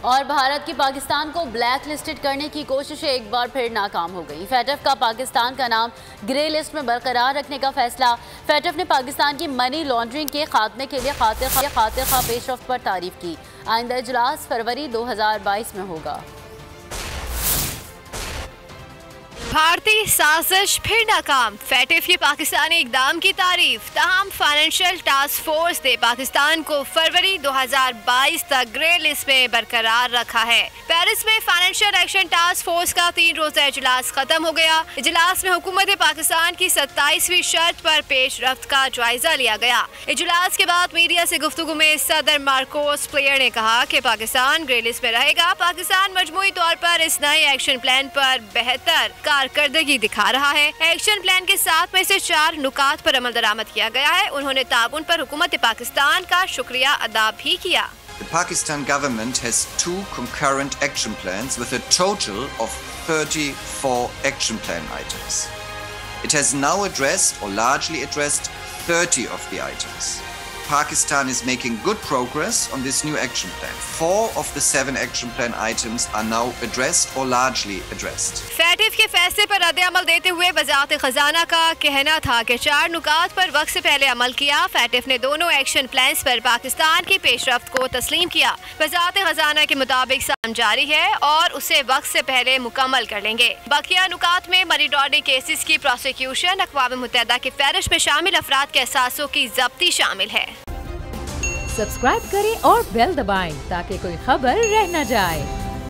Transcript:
और भारत की पाकिस्तान को ब्लैक लिस्टेड करने की कोशिशें एक बार फिर नाकाम हो गई। फैटफ का पाकिस्तान का नाम ग्रे लिस्ट में बरकरार रखने का फैसला। फैटफ ने पाकिस्तान की मनी लॉन्ड्रिंग के खात्मे के लिए खातिर खा पेशरफ्त पर तारीफ की। आइंदा इजलास फरवरी 2022 में होगा। भारतीय साजिश फिर नाकाम, फैटफ के पाकिस्तानी इकदाम की तारीफ। तमाम फाइनेंशियल टास्क फोर्स ने पाकिस्तान को फरवरी 2022 तक ग्रे लिस्ट में बरकरार रखा है। पेरिस में फाइनेंशियल एक्शन टास्क फोर्स का 3 रोजा इजलास खत्म हो गया। इजलास में हुकूमत पाकिस्तान की 27वीं शर्त पर पेशरफ्त का जायजा लिया गया। इजलास के बाद मीडिया से गुफ्तगू में सदर मार्कोस प्लेयर ने कहा कि पाकिस्तान ग्रे लिस्ट में रहेगा। पाकिस्तान मजमूई तौर पर इस नए एक्शन प्लान पर बेहतर कारकर्दगी दिखा रहा है। एक्शन प्लान के 7 में से 4 नुकात पर अमल दरामद किया गया है। उन्होंने ताउन पर हुकूमत पाकिस्तान का शुक्रिया अदा भी किया। The Pakistan government has 2 concurrent action plans with a total of 34 action plan items. It has now addressed or largely addressed 30 of the items. Pakistan is making good progress on this new action plan. 4 of the 7 action plan items are now addressed or largely addressed. FATF के फैसले पर रद्द अमल देते हुए वज़ारत खजाना का कहना था कि 4 नुकात पर वक्त से पहले अमल किया। फैटफ ने दोनों एक्शन प्लान्स पर पाकिस्तान की पेशरफ्त को तस्लीम किया। वज़ारत खजाना के मुताबिक काम जारी है और उसे वक्त से पहले मुकम्मल कर लेंगे। बाकिया नुकात में मनी लॉन्ड्रिंग केसेस की प्रोसिक्यूशन, अक़वाम मुत्तहिदा की फहरिस्त में शामिल अफराद के असासों की जब्ती शामिल है। सब्सक्राइब करें और बेल दबाएं ताकि कोई खबर रह न जाए।